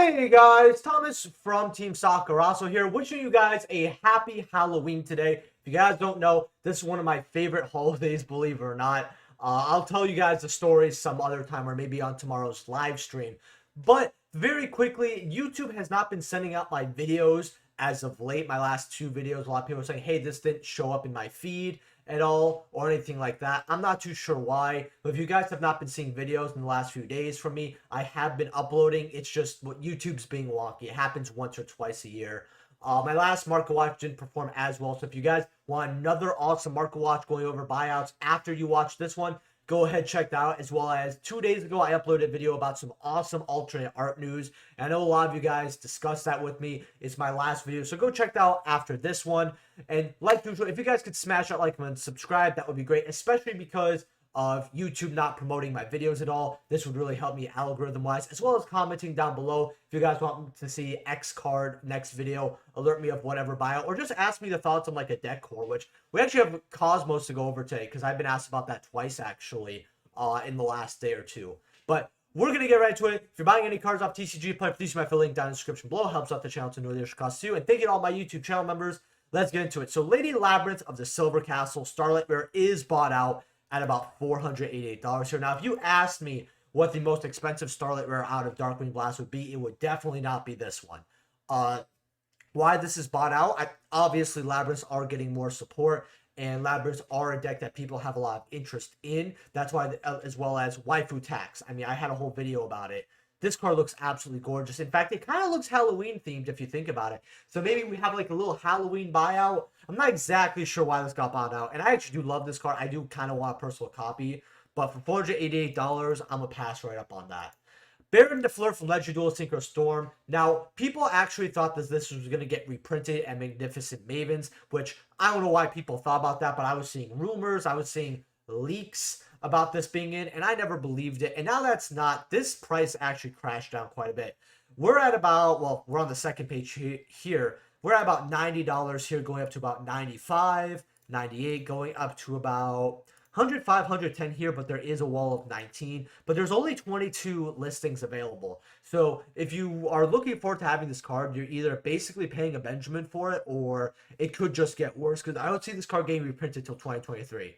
Hey guys, Thomas from Team Sakurasou here, wishing you guys a happy Halloween today. If you guys don't know, this is one of my favorite holidays, believe it or not. I'll tell you guys the story some other time or maybe on tomorrow's live stream. But very quickly, YouTube has not been sending out my videos as of late. My last two videos, a lot of people are saying, hey, this didn't show up in my feed at all or anything like that. I'm not too sure why, but if you guys have not been seeing videos in the last few days from me, I have been uploading. It's just what YouTube's being wonky. It happens once or twice a year. My last market watch didn't perform as well, so if you guys want another awesome market watch going over buyouts after you watch this one, go ahead, check that out. As well as 2 days ago, I uploaded a video about some awesome alternate art news. And I know a lot of you guys discussed that with me. It's my last video, so go check that out after this one. And like usual, if you guys could smash that like and subscribe, that would be great, especially because of YouTube not promoting my videos at all. This would really help me algorithm-wise, as well as commenting down below if you guys want to see X card next video, alert me of whatever buyout, or just ask me the thoughts on like a deck core, which we actually have Cosmos to go over today because I've been asked about that twice actually in the last day or two. But we're going to get right to it. If you're buying any cards off TCG Play, please use my affiliate link down in the description below. Helps out the channel to know the extra costs too. And thank you to all my YouTube channel members. Let's get into it. So Lady Labyrinth of the Silver Castle Starlight Rare is bought out at about $488 here. Now, if you asked me what the most expensive Starlight Rare out of Darkwing Blast would be, it would definitely not be this one. Why this is bought out? Obviously, Labyrinths are getting more support, and Labyrinths are a deck that people have a lot of interest in. That's why, as well as Waifu Tax. I mean, I had a whole video about it. This card looks absolutely gorgeous. In fact, it kind of looks Halloween themed if you think about it. So maybe we have like a little Halloween buyout. I'm not exactly sure why this got bought out. And I actually do love this card. I do kind of want a personal copy. But for $488, I'm going to pass right up on that. Baron de Fleur from Legend Duel Synchro Storm. Now, people actually thought that this was going to get reprinted at Magnificent Mavens, which I don't know why people thought about that, but I was seeing rumors. I was seeing leaks about this being in, and I never believed it. And now that's not. This price actually crashed down quite a bit. We're at about, well, we're on the second page here. We're at about $90 here, going up to about $95, $98, going up to about $105, $110 here, but there is a wall of 19. But there's only 22 listings available. So if you are looking forward to having this card, you're either basically paying a Benjamin for it, or it could just get worse, because I don't see this card getting reprinted until 2023.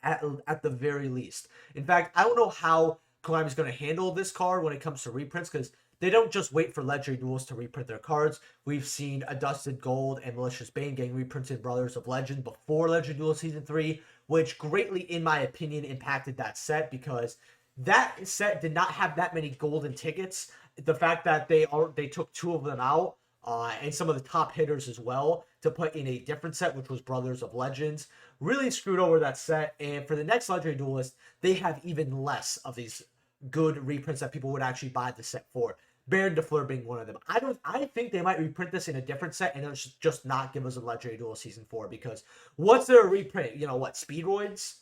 At the very least. In fact, I don't know how Konami's going to handle this card when it comes to reprints, because they don't just wait for Legendary Duels to reprint their cards. We've seen Adusted Gold and Malicious Bane getting reprinted Brothers of Legend before Legendary Duel Season 3, which greatly, in my opinion, impacted that set, because that set did not have that many golden tickets. The fact that they took two of them out, and some of the top hitters as well, to put in a different set, which was Brothers of Legends, really screwed over that set. And for the next Legendary Duelist, they have even less of these good reprints that people would actually buy the set for. Baron de Fleur being one of them. I think they might reprint this in a different set and just not give us a Legendary Duel Season 4, because what's their reprint? You know what, Speedroids?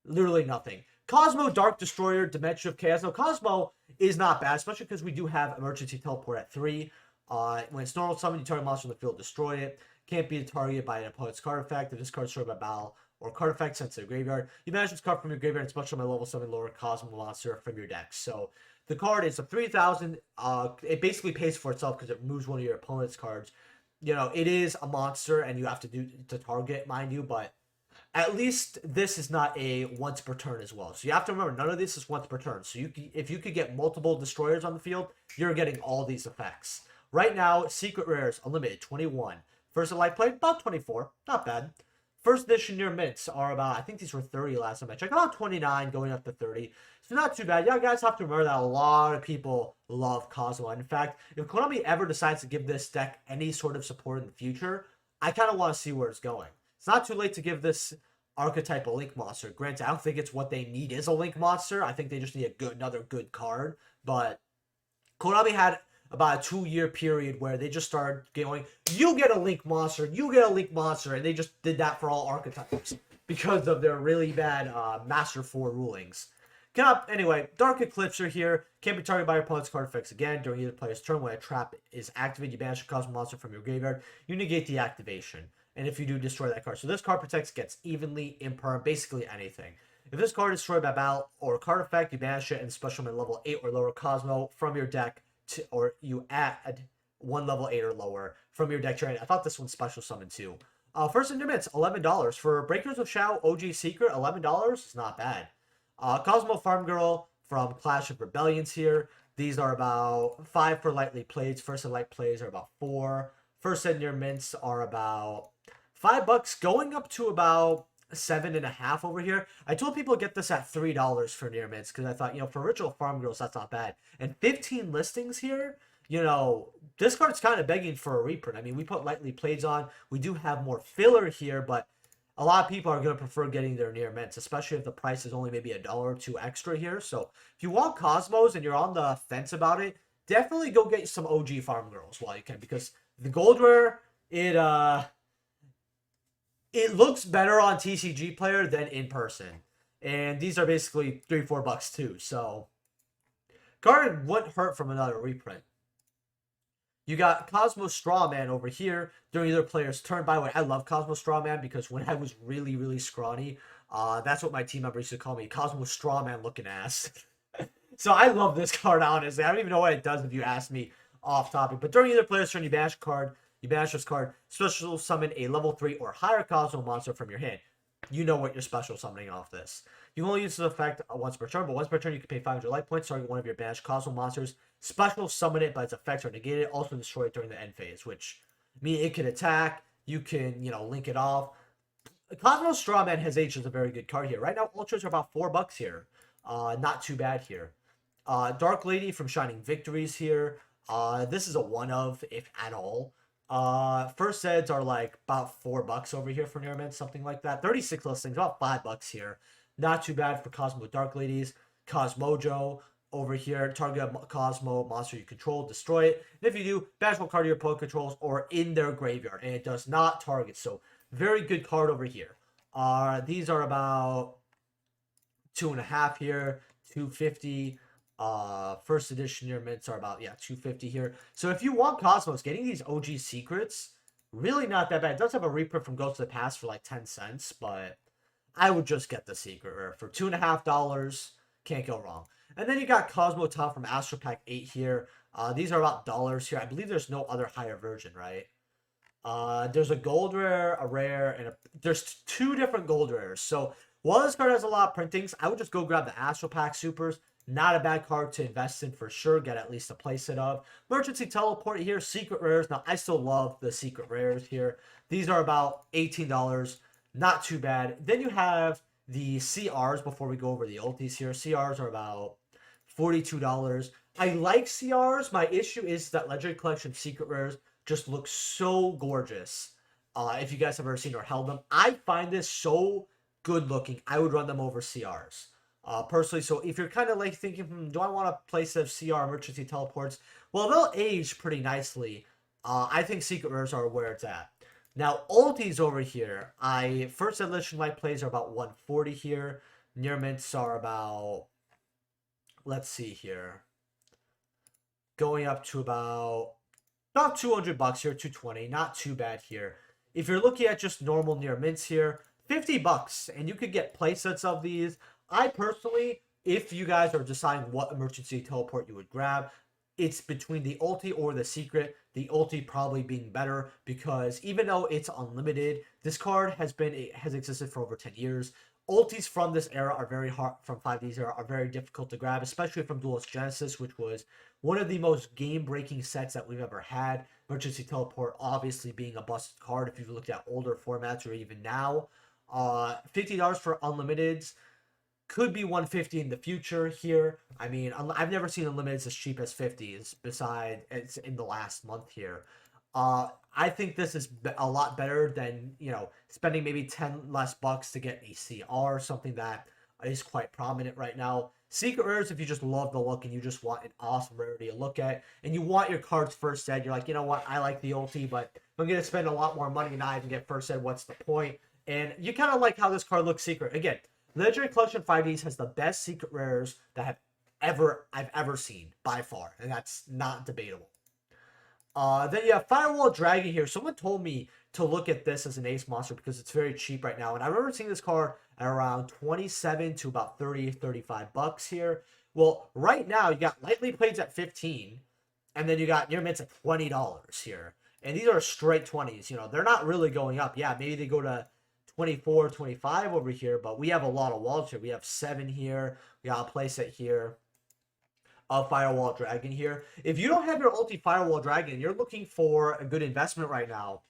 Literally nothing. Cosmo Dark Destroyer, Dimension of Chaos. Now, Cosmo is not bad, especially because we do have Emergency Teleport at 3. When it's normal summon, you target monster on the field, destroy it. Can't be targeted by an opponent's card effect. If this card is destroyed by battle or card effect sent to the graveyard, you manage this card from your graveyard and special my level 7 lower Cosmo monster from your deck. So the card is a 3,000. It basically pays for itself because it removes one of your opponent's cards. You know, it is a monster and you have to do to target, mind you, but at least this is not a once per turn as well. So you have to remember, none of this is once per turn. So if you could get multiple destroyers on the field, you're getting all these effects. Right now, Secret Rares, Unlimited, 21. First of Life Play, about 24. Not bad. First edition near mints are about, I think these were 30 last time I checked. About 29 going up to 30. So not too bad. You guys have to remember that a lot of people love Cosmo. In fact, if Konami ever decides to give this deck any sort of support in the future, I kind of want to see where it's going. It's not too late to give this archetype a Link Monster. Granted, I don't think it's what they need is a Link Monster. I think they just need another good card. But Konami had about a 2-year period where they just started going, you get a Link Monster, you get a Link Monster, and they just did that for all archetypes because of their really bad Master 4 rulings. Anyway, Dark Eclipser here. Can't be targeted by your opponent's card effects again during either player's turn. When a trap is activated, you banish a Cosmo monster from your graveyard. You negate the activation. And if you do, destroy that card. So this card protects gets evenly, imperm, basically anything. If this card is destroyed by battle or card effect, you banish it and special summon level 8 or lower Cosmo from your deck or you add one level 8 or lower from your deck to your hand. I thought this one's special summon too. First in your mints, $11 for Breakers of Shao OG Secret. $11 is not bad. Cosmo Farm Girl from Clash of Rebellions here. These are about 5 for lightly plays. First and light plays are about 4. First in your mints are about $5, going up to about 7.5 over here. I told people to get this at $3 for near mints because I thought, you know, for Ritual Farm Girls, that's not bad. And 15 listings here, you know, this card's kind of begging for a reprint. I mean, we put lightly plays on. We do have more filler here, but a lot of people are going to prefer getting their near mints, especially if the price is only maybe $1 or $2 extra here. So if you want Cosmos and you're on the fence about it, definitely go get some OG Farm Girls while you can, because the gold rare, it looks better on TCG Player than in person. And these are basically $3-4 too. So card wouldn't hurt from another reprint. You got Cosmo Strawman over here during either player's turn. By the way, I love Cosmo Strawman because when I was really, really scrawny, that's what my team members used to call me, Cosmo Strawman looking ass. So I love this card, honestly. I don't even know what it does if you ask me off topic. But during either player's turn, you banish a card. You banish this card, special summon a level 3 or higher Cosmo monster from your hand. You know what you're special summoning off this. You only use this effect once per turn, but once per turn you can pay 500 life points, target one of your banished Cosmo monsters, special summon it, but its effects are negated, also destroy it during the end phase, which means it can attack, you can, you know, link it off. Cosmo Strawman has aged as a very good card here. Right now, Ultras are about $4 here. Not too bad here. Dark Lady from Shining Victories here. This is a one of, if at all. First eds are like about $4 over here for Nearman, something like that. 36 listings, about $5 here. Not too bad for Cosmo Dark Ladies. Cosmojo over here. Target a Cosmo monster you control, destroy it. And if you do, banish one card your opponent controls or in their graveyard, and it does not target. So very good card over here. These are about 2.5 here, 250. First edition near mints are about, yeah, 250 here. So if you want Cosmos, getting these OG secrets, really not that bad. It does have a reprint from Ghost of the Past for like 10 cents, but I would just get the secret rare for $2.5. Can't go wrong. And then you got Cosmo Top from Astro Pack 8 here. These are about dollars here. I believe there's no other higher version, right? There's a gold rare, a rare, and there's 2 different gold rares. So while this card has a lot of printings, I would just go grab the Astro Pack Supers. Not a bad card to invest in for sure. Get at least a playset of. Emergency Teleport here. Secret rares. Now, I still love the secret rares here. These are about $18. Not too bad. Then you have the CRs before we go over the ultis here. CRs are about $42. I like CRs. My issue is that Legendary Collection secret rares just look so gorgeous. If you guys have ever seen or held them. I find this so good looking. I would run them over CRs. Personally, so if you're kind of like thinking, do I want to place of CR emergency teleports? Well, they'll age pretty nicely. I think secret rares are where it's at. Now, ultis over here, first edition light plays are about 140 here. Near mints are about, let's see here, going up to about $200 here, 220. Not too bad here. If you're looking at just normal near mints here, $50, and you could get playsets of these. I personally, if you guys are deciding what emergency teleport you would grab, it's between the ulti or the secret. The ulti probably being better because even though it's unlimited, this card has existed for over 10 years. Ultis from this era are very hard, from 5D's era, are very difficult to grab, especially from Duelist Genesis, which was one of the most game-breaking sets that we've ever had. Emergency Teleport obviously being a busted card if you've looked at older formats or even now. $50 for unlimiteds. Could be $150 in the future here. I mean, I've never seen unlimiteds as cheap as $50s, besides it's in the last month here. I think this is a lot better than, you know, spending maybe 10 less bucks to get a CR, something that is quite prominent right now. Secret rares, if you just love the look and you just want an awesome rarity to look at, and you want your cards first ed, you're like, you know what, I like the ulti, but I'm going to spend a lot more money and I can get first ed, what's the point? And you kind of like how this card looks secret. Again, Legendary Collection 5Ds has the best secret rares that I've ever seen by far, and that's not debatable. Then you have Firewall Dragon here. Someone told me to look at this as an ace monster because it's very cheap right now, and I remember seeing this card at around 27 to about $30-35 here. Well, right now you got lightly plays at 15. And then you got near mints at $20 here. And these are straight 20s. You know, they're not really going up. Yeah, maybe they go to 24, 25 over here, but we have a lot of walls here. We have 7 here. We got a playset here. A Firewall Dragon here. If you don't have your ulti Firewall Dragon, you're looking for a good investment right now.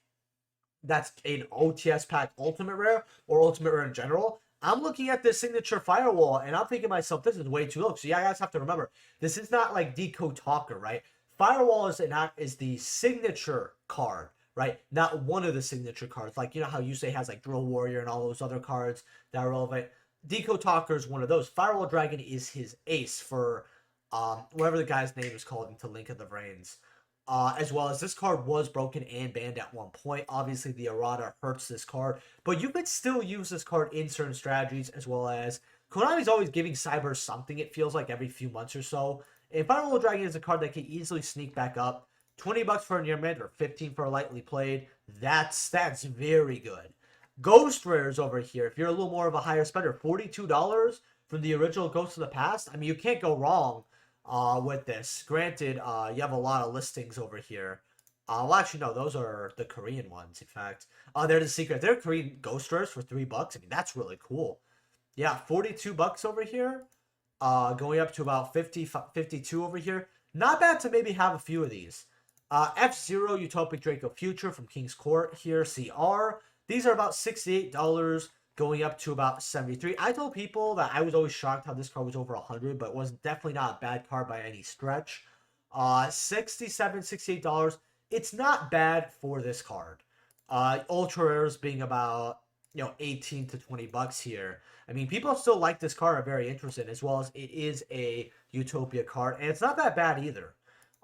That's an OTS pack ultimate rare or ultimate rare in general. I'm looking at this signature Firewall and I'm thinking to myself, this is way too low. So yeah, you guys have to remember, this is not like Decode Talker, right? Firewall is the signature card, right? Not one of the signature cards. Like, you know how Yusei has like Drill Warrior and all those other cards that are relevant. Decode Talker is one of those. Firewall Dragon is his ace for whatever the guy's name is called into Link of the Brains. As well as this card was broken and banned at one point. Obviously, the errata hurts this card, but you could still use this card in certain strategies, as well as Konami's always giving Cyber something, it feels like, every few months or so. And Firewall Dragon is a card that can easily sneak back up. $20 for a near mid or 15 for a lightly played. That's very good. Ghost rares over here. If you're a little more of a higher spender, $42 from the original Ghost of the Past. I mean, you can't go wrong with this. Granted, you have a lot of listings over here. Well, actually, no, those are the Korean ones, in fact. They're the secret. They're Korean ghost rares for $3. I mean, that's really cool. Yeah, $42 over here. Going up to about 52 over here. Not bad to maybe have a few of these. F-Zero Utopic Draco Future from King's Court here, CR. These are about $68. Going up to about 73. I told people that I was always shocked how this card was over 100, but it was definitely not a bad card by any stretch. $67, $68. It's not bad for this card. Ultra rares being about 18 to $20 here. I mean, people still like this card, are very interested, as well as it is a Utopia card, and it's not that bad either,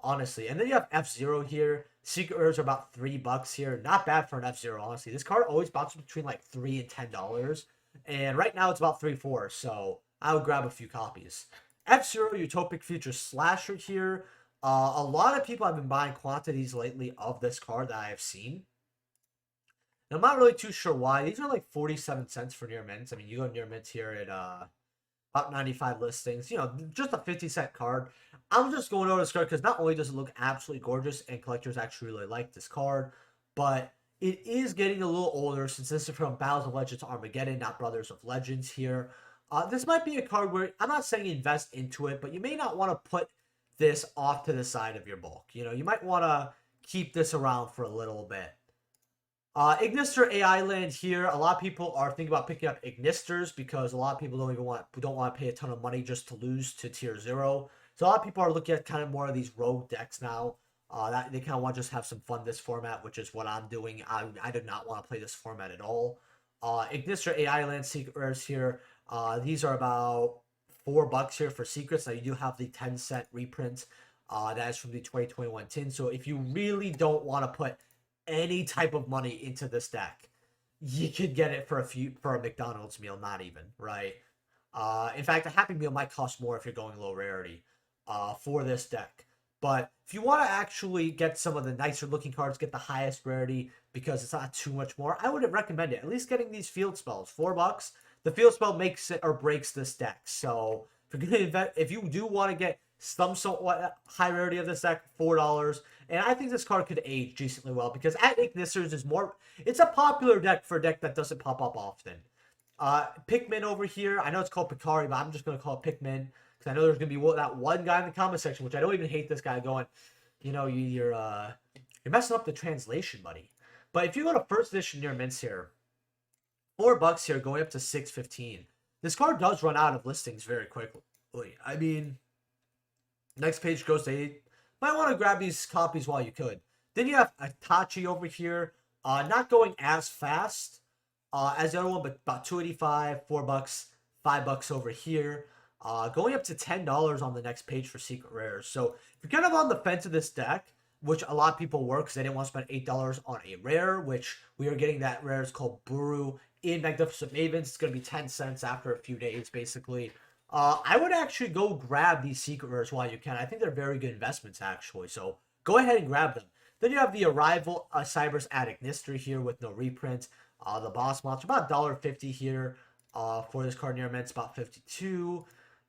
honestly. And then you have F-Zero here. Secret rares are about $3 here. Not bad for an F-Zero, honestly. This card always bounces between like $3 and $10. And right now it's about $3, $4. So I would grab a few copies. F-Zero Utopic Future Slasher here. A lot of people have been buying quantities lately of this card that I have seen. And I'm not really too sure why. These are like 47 cents for near mints. I mean, you go near mints here at about 95 listings. You know, just a 50-cent card. I'm just going over this card because not only does it look absolutely gorgeous and collectors actually really like this card, but it is getting a little older since this is from Battles of Legends Armageddon, not Brothers of Legends here. This might be a card where, I'm not saying invest into it, but you may not want to put this off to the side of your bulk. You know, you might want to keep this around for a little bit. Ignister AI Land here. A lot of people are thinking about picking up Ignisters because a lot of people don't want to pay a ton of money just to lose to tier 0. So a lot of people are looking at kind of more of these rogue decks now. That they kind of want to just have some fun this format, which is what I'm doing. I did not want to play this format at all. Ignister AI Land Secret Rares here. These are about $4 here for secrets. Now you do have the 10-cent reprint. That is from the 2021 tin. So if you really don't want to put any type of money into this deck, you could get it for a McDonald's meal, not even, right? In fact, a Happy Meal might cost more if you're going low rarity for this deck. But if you want to actually get some of the nicer looking cards, get the highest rarity because it's not too much more, I would recommend it. At least getting these field spells, $4. The field spell makes it or breaks this deck. So if you do want to get some somewhat high rarity of this deck, $4. And I think this card could age decently well because at Ignisters is more, it's a popular deck for a deck that doesn't pop up often. Pikmin over here, I know it's called Picari, but I'm just going to call it Pikmin because I know there's going to be that one guy in the comment section, which I don't even hate this guy, going, you know, you're messing up the translation, buddy. But if you go to first edition near mints here, $4 here going up to $6.15. This card does run out of listings very quickly. I mean, next page goes to 8. Might want to grab these copies while you could. Then you have Itachi over here. Not going as fast as the other one, but about $2.85, $4, $5 over here. Going up to $10 on the next page for secret rares. So if you're kind of on the fence of this deck, which a lot of people were because they didn't want to spend $8 on a rare, which we are getting that rare. It's called Buru in Magnificent Mavens. It's going to be 10 cents after a few days, basically. I would actually go grab these secret rares while you can. I think they're very good investments, actually. So go ahead and grab them. Then you have the Arrival Cybers at Ignister here with no reprint. The Boss Monster, about $1.50 here for this card near mints, about $52.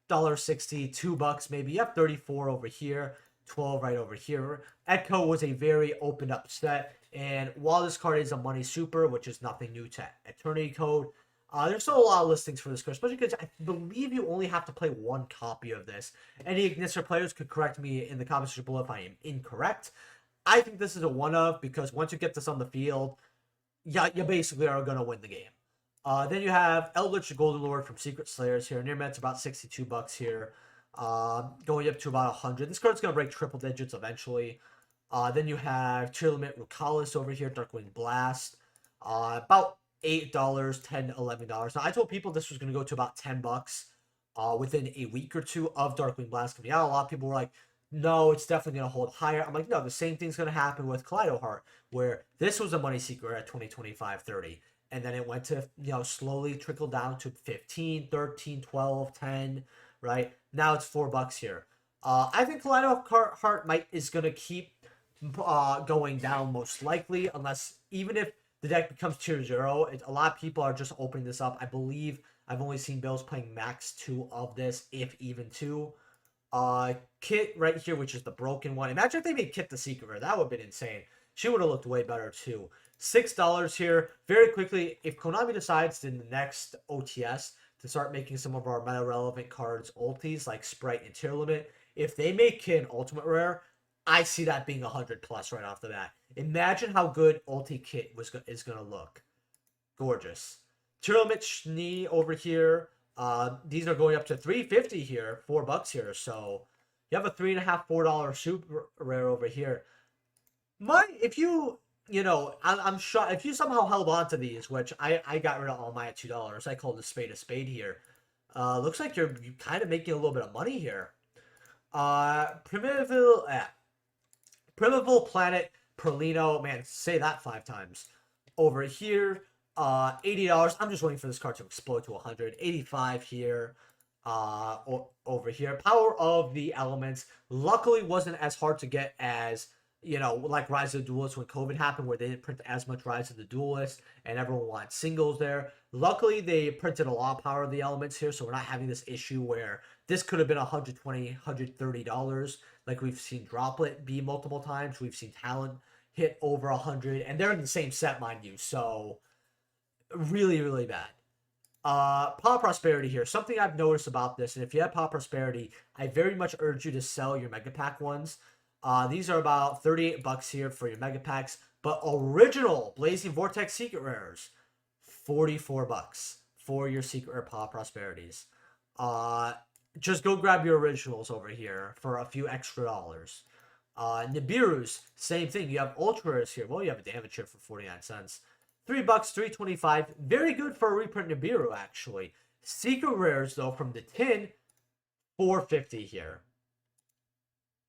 $1.60, $2 maybe. You have 34 over here. 12 right over here. Echo was a very opened up set. And while this card is a money super, which is nothing new to Eternity Code, there's still a lot of listings for this card, especially because I believe you only have to play one copy of this. Any Ignister players could correct me in the comments below if I am incorrect. I think this is a one of, because once you get this on the field, yeah, you basically are going to win the game. Then you have Eldritch Golden Lord from Secret Slayers here. Near Met's about 62 bucks here. Going up to about 100. This card's going to break triple digits eventually. Then you have Cheerlimit Rukalis over here, Darkwing Blast. About $8, $10, $11. Now, I told people this was going to go to about 10 bucks within a week or two of Darkwing Blast coming out. A lot of people were like, no, it's definitely going to hold higher. I'm like, no, the same thing's going to happen with Kaleido Heart, where this was a money seeker at 20, 25, 30. And then it went to, slowly trickle down to 15, 13, 12, 10, right? Now it's $4 here. I think Kaleido Heart is going to keep going down most likely, unless even if the deck becomes tier 0, a lot of people are just opening this up. I believe I've only seen Bills playing max 2 of this, if even 2. Kit right here, which is the broken one. Imagine if they made Kit the secret rare. That would have been insane. She would have looked way better too. $6 here. Very quickly, if Konami decides in the next OTS to start making some of our meta-relevant cards ultis, like Sprite and Tier Limit, if they make Kit an ultimate rare, I see that being 100 plus right off the bat. Imagine how good ulti Kit is going to look. Gorgeous. Tier Limit Schnee over here. These are going up to $3.50 here, $4 here. So you have a $3.50, $4 super rare over here. I'm sure if you somehow held on to these, which I got rid of all mine at $2. I called a spade here. Looks like you're kind of making a little bit of money here. Primeville Planet Perlino, man, say that 5 times. Over here. $80. I'm just waiting for this card to explode to 100. 85 here. Over here. Power of the Elements. Luckily, wasn't as hard to get as, like Rise of the Duelist when COVID happened, where they didn't print as much Rise of the Duelist, and everyone wanted singles there. Luckily, they printed a lot of Power of the Elements here, so we're not having this issue where this could have been $120, $130, like we've seen Droplet be multiple times. We've seen Talent hit over 100, and they're in the same set, mind you, so really, really bad. Paw Prosperity here. Something I've noticed about this, and if you have Paw Prosperity, I very much urge you to sell your Mega Pack ones. These are about $38 here for your Mega Packs, but original Blazing Vortex Secret Rares, $44 for your Secret Rare Paw Prosperities. Just go grab your originals over here for a few extra dollars. Nibiru's, same thing. You have Ultra Rares here. Well, you have a damage here for 49 cents. $3, $3.25. Very good for a reprint Nibiru, actually. Secret Rares, though, from the tin, $4.50 here.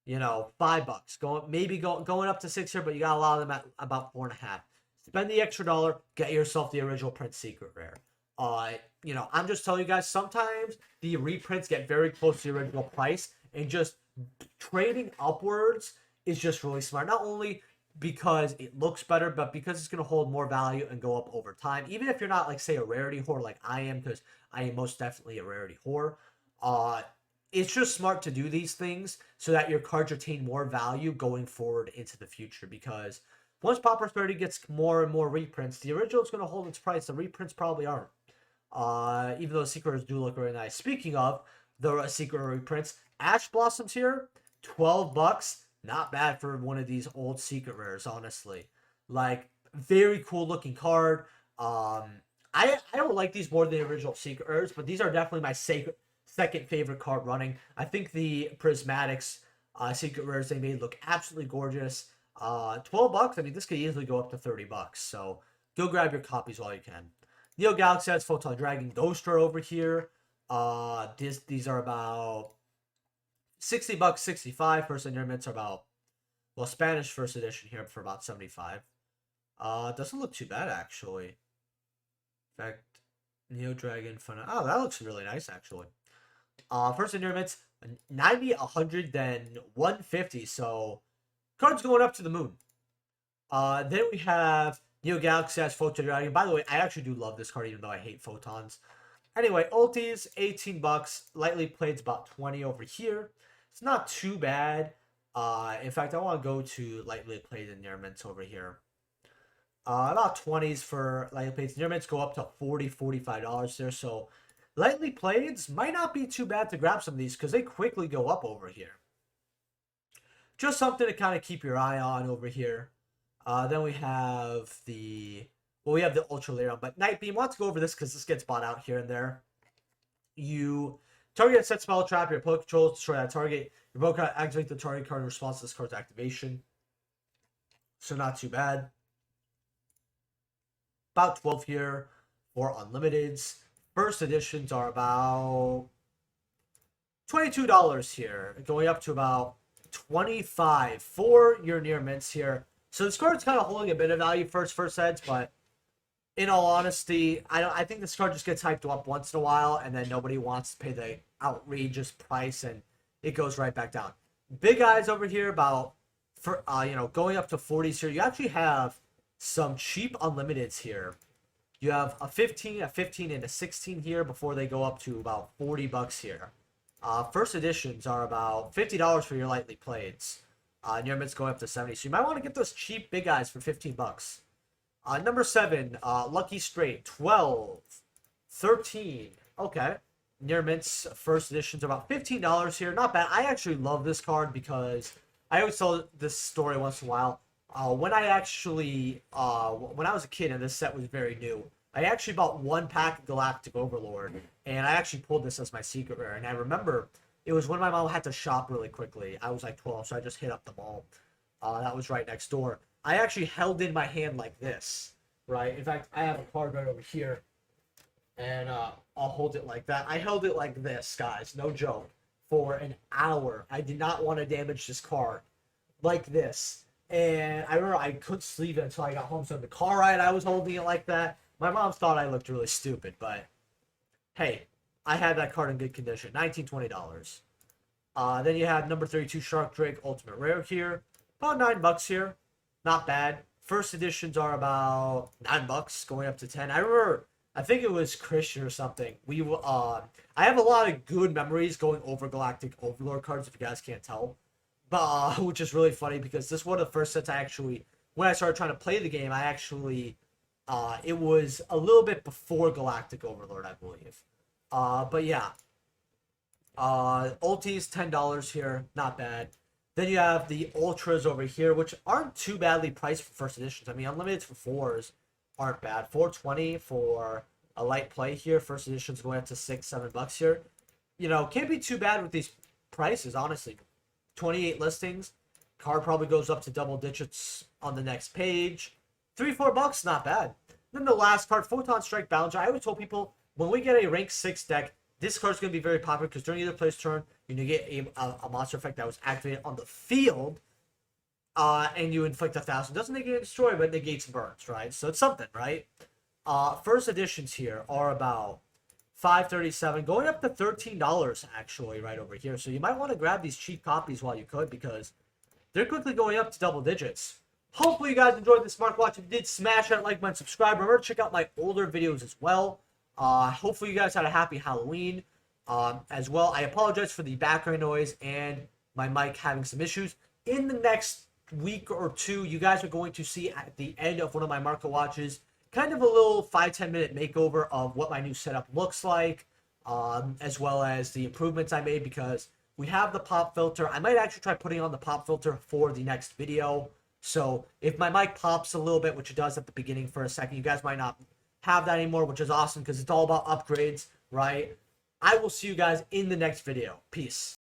$5. Going up to 6 here, but you got a lot of them at about $4.50. Spend the extra dollar, get yourself the original print Secret Rare. I'm just telling you guys, sometimes the reprints get very close to the original price, and just trading upwards is just really smart. Not only because it looks better, but because it's going to hold more value and go up over time. Even if you're not, like, say, a rarity whore like I am, because I am most definitely a rarity whore. It's just smart to do these things so that your cards retain more value going forward into the future. Because once Paw Prosperity gets more and more reprints, the original is going to hold its price. The reprints probably aren't. Even though the Secret Rares do look very nice. Speaking of the Secret Rare reprints, Ash Blossoms here, $12. Not bad for one of these old Secret Rares, honestly. Like, very cool looking card. I don't like these more than the original Secret Rares, but these are definitely my second favorite card running. I think the Prismatics Secret Rares they made look absolutely gorgeous. $12. I mean, this could easily go up to $30. So go grab your copies while you can. Neo Galaxy has Photon Dragon Ghoster over here. These are about $60, 65. First and mints are about, well, Spanish first edition here for about 75. Doesn't look too bad, actually. In fact, Neo Dragon Fun. Oh, that looks really nice, actually. First and mints 90, 100, then 150. So cards going up to the moon. Then we have Neo Galaxy has Photon Dragon. By the way, I actually do love this card, even though I hate photons. Anyway, ultis, $18. Lightly played's about 20 over here. It's not too bad. In fact, I want to go to lightly played and near mints over here. About 20s for lightly played. Near mints go up to $40, $45 there. So lightly playeds might not be too bad to grab some of these because they quickly go up over here. Just something to kind of keep your eye on over here. Then we have the Ultra Lyrium, but Night Beam. Want to go over this because this gets bought out here and there. You target set spell trap, your opponent controls, destroy that target. Your opponent cannot activate the target card in response to this card's activation. So not too bad. About 12 here for unlimiteds. First editions are about $22 here, going up to about $25 for your near mints here. So this card's kind of holding a bit of value first heads, but in all honesty, I think this card just gets hyped up once in a while, and then nobody wants to pay the outrageous price, and it goes right back down. Big eyes over here about going up to 40s here. You actually have some cheap unlimiteds here. You have a 15, and a 16 here before they go up to about $40 here. First editions are about $50 for your lightly playeds. Near mints going up to 70. So you might want to get those cheap big eyes for $15. Number 7, Lucky Straight, 12, 13. Okay. Near mints first editions are about $15 here. Not bad. I actually love this card because I always tell this story once in a while. When I was a kid and this set was very new, I actually bought one pack of Galactic Overlord, and I actually pulled this as my secret rare. And I remember it was when my mom had to shop really quickly. I was like 12, so I just hit up the mall. That was right next door. I actually held in my hand like this, right? In fact, I have a card right over here, and I'll hold it like that. I held it like this, guys, no joke, for an hour. I did not want to damage this card like this. And I remember I couldn't sleep until I got home. So in the car ride, I was holding it like that. My mom thought I looked really stupid, but hey, I had that card in good condition. $19, $20. Then you have number 32 Shark Drake Ultimate Rare here. About $9 here. Not bad. First editions are about $9, going up to 10. I remember, I think it was Christian or something. I have a lot of good memories going over Galactic Overlord cards, if you guys can't tell. But which is really funny because this is one of the first sets when I started trying to play the game, it was a little bit before Galactic Overlord, I believe. But yeah. Ultis, $10 here, not bad. Then you have the Ultras over here, which aren't too badly priced for first editions. I mean, Unlimiteds for 4s aren't bad. $4.20 for a light play here. First edition's going up to $6, $7 here. You know, can't be too bad with these prices, honestly. 28 listings. Card probably goes up to double digits on the next page. $3, $4, not bad. Then the last card, Photon Strike Balance. I always told people, when we get a rank 6 deck, this card's going to be very popular because during either player's turn, you get a monster effect that was activated on the field, and you inflict 1,000. Doesn't negate destroy, but negates burns, right? So it's something, right? First editions here are about $5.37, going up to $13 actually right over here. So you might want to grab these cheap copies while you could because they're quickly going up to double digits. Hopefully you guys enjoyed this Smart Watch. If you did, smash that like button, subscribe. Remember to check out my older videos as well. Hopefully you guys had a happy Halloween as well. I apologize for the background noise and my mic having some issues. In the next week or two, you guys are going to see at the end of one of my market watches kind of a little 5-10 minute makeover of what my new setup looks like, as well as the improvements I made because we have the pop filter. I might actually try putting on the pop filter for the next video. So if my mic pops a little bit, which it does at the beginning for a second, you guys might not have that anymore, which is awesome because it's all about upgrades, right? I will see you guys in the next video. Peace.